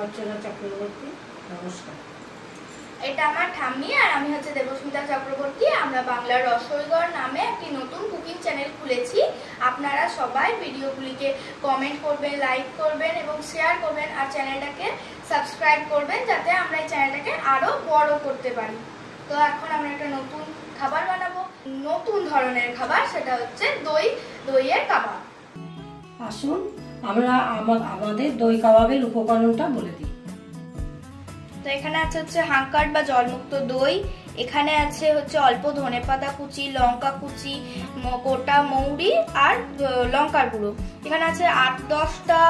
অর্চনা চক্রবর্তী। নমস্কার। এটা আমার ঠাম্মি আর আমি হচ্ছে দেবস্মিতা চক্রবর্তী। আমরা বাংলার রসইঘর নামে একটি নতুন কুকিং চ্যানেল খুলেছি। আপনারা সবাই ভিডিওগুলিকে কমেন্ট করবেন, লাইক করবেন এবং শেয়ার করবেন আর চ্যানেলটাকে সাবস্ক্রাইব করবেন যাতে আমরা এই চ্যানেলটাকে আরও বড় করতে পারি। তো এখন আমরা একটা নতুন খাবার বানাবো, নতুন ধরনের খাবার, সেটা হচ্ছে দইয়ের কাবাব। আসুন আমরা আমাদের দই কাবাবের উপকরণটা বলে দিই। তো এখানে আছে হচ্ছে হাঁকাট বা জলমুক্ত দই, এখানে আছে হচ্ছে অল্প ধনেপাতা কুচি, লঙ্কা কুচি, গোটা মৌরি আর লঙ্কার গুঁড়ো। এখানে আছে 8-10টা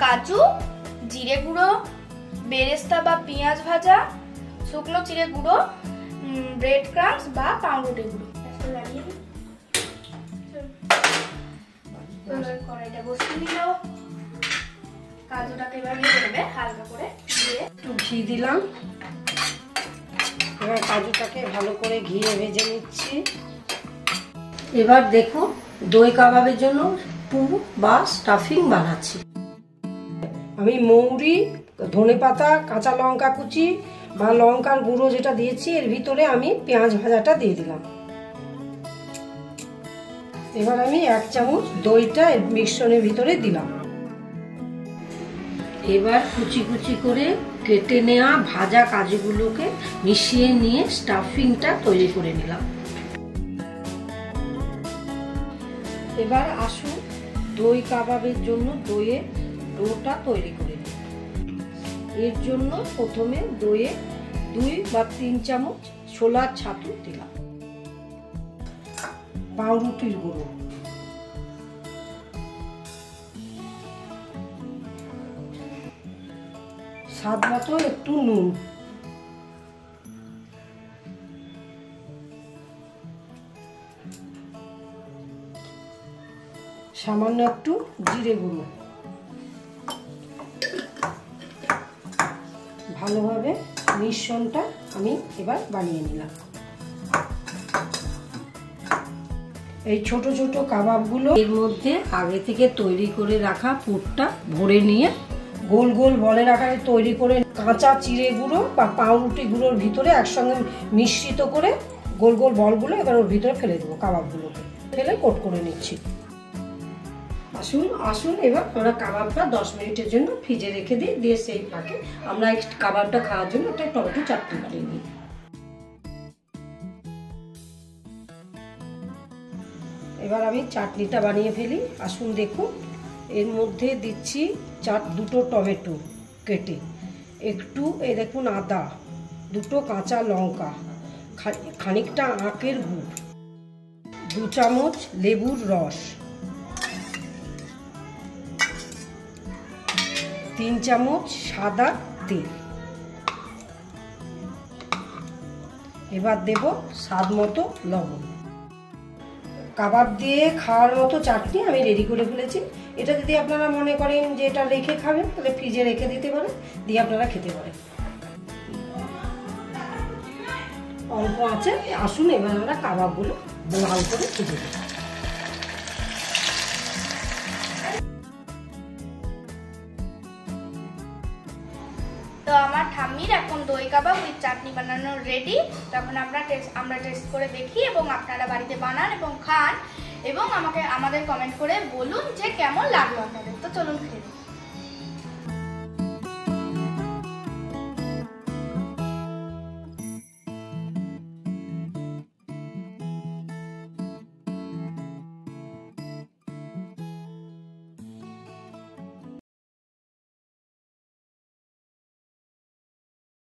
কাজু, জিরে গুঁড়ো, বেরেস্তা বা পেঁয়াজ ভাজা, শুকনো চিড়ে গুঁড়ো, ব্রেড ক্রাম্বস বা পাউরুটি গুঁড়ো। কড়াইটা বসিয়ে দিল, কাজুটাকে এবার ভেজে নেবে হালকা করে দিয়ে। একটু ঘি দিলাম, এবার কাজুটাকে ভালো করে ঘিয়ে ভেজে নিচ্ছি। এবার দেখো দই কাবাবের জন্য পুর বা স্টাফিং বানাচ্ছি। আমি মৌরি, ধনেপাতা, কাঁচা লঙ্কা কুচি বা লঙ্কার গুঁড়ো যেটা দিয়েছি, এর ভিতরে আমি পেঁয়াজ ভাজাটা দিয়ে দিলাম। এবার আমি 1 চামচ দইটা এর মিশ্রণের ভিতরে দিলাম। এবার কুচি কুচি করে কেটে নেওয়া ভাজা কাজুগুলোকে মিশিয়ে নিয়ে স্টাফিংটা তৈরি করে নিলাম। এবার আসুন দই কাবাবের জন্য দইয়ের ডোটা তৈরি করে নিই। এর জন্য প্রথমে দইয়ে 2 বা 3 চামচ ছোলার ছাতু দিলাম, পাউরুটির গুঁড়ো, স্বাদ মতো একটু নুন, সামান্য একটু জিরে গুঁড়ো। ভালোভাবে মিশ্রণটা আমি এবার বানিয়ে নিলাম। এই ছোট ছোট কাবাবগুলো এর মধ্যে আগে থেকে তৈরি করে রাখা পুরটা ভরে নিয়ে গোল গোল বলের আকারে তৈরি করে কাঁচা চিড়ে গুঁড়ো বা পাউরুটি গুঁড়োর ভিতরে একসঙ্গে মিশ্রিত করে গোল গোল বলগুলো এবার ওর ভিতরে ফেলে দেবো। কাবাবগুলোকে ফেলে কোট করে নিচ্ছি। আসুন এবার আমরা কাবাবটা 10 মিনিটের জন্য ফ্রিজে রেখে দিই। দিয়ে সেই ফাঁকে আমরা এই কাবাবটা খাওয়ার জন্য একটা টমেটো চাটনি বানিয়ে নিই। এবার আমি চাটনিটা বানিয়ে ফেলি। আসুন দেখুন, এর মধ্যে দিচ্ছি 2টো টমেটো কেটে, একটু এই দেখুন আদা, 2টো কাঁচা লঙ্কা, খানিকটা আখের গুড়, 2 চামচ লেবুর রস, 3 চামচ সাদা তেল। এবার দেব স্বাদ মতো লবণ। কাবাব দিয়ে খাওয়ার মতো চাটনি আমি রেডি করে ফেলেছি। এটা যদি আপনারা মনে করেন যে এটা রেখে খাবেন, তাহলে ফ্রিজে রেখে দিতে পারেন, দিয়ে আপনারা খেতে পারেন অল্প আছে। আসুন এবার আমরা কাবাবগুলো লাল করে ভেজে দিই। তো আমার ঠাম্মির এখন দই কাবাব উইথ চাটনি বানানো রেডি। তখন আমরা টেস্ট করে দেখি এবং আপনারা বাড়িতে বানান এবং খান এবং আমাদের কমেন্ট করে বলুন যে কেমন লাগলো আপনাদের। তো চলুন খেয়ে।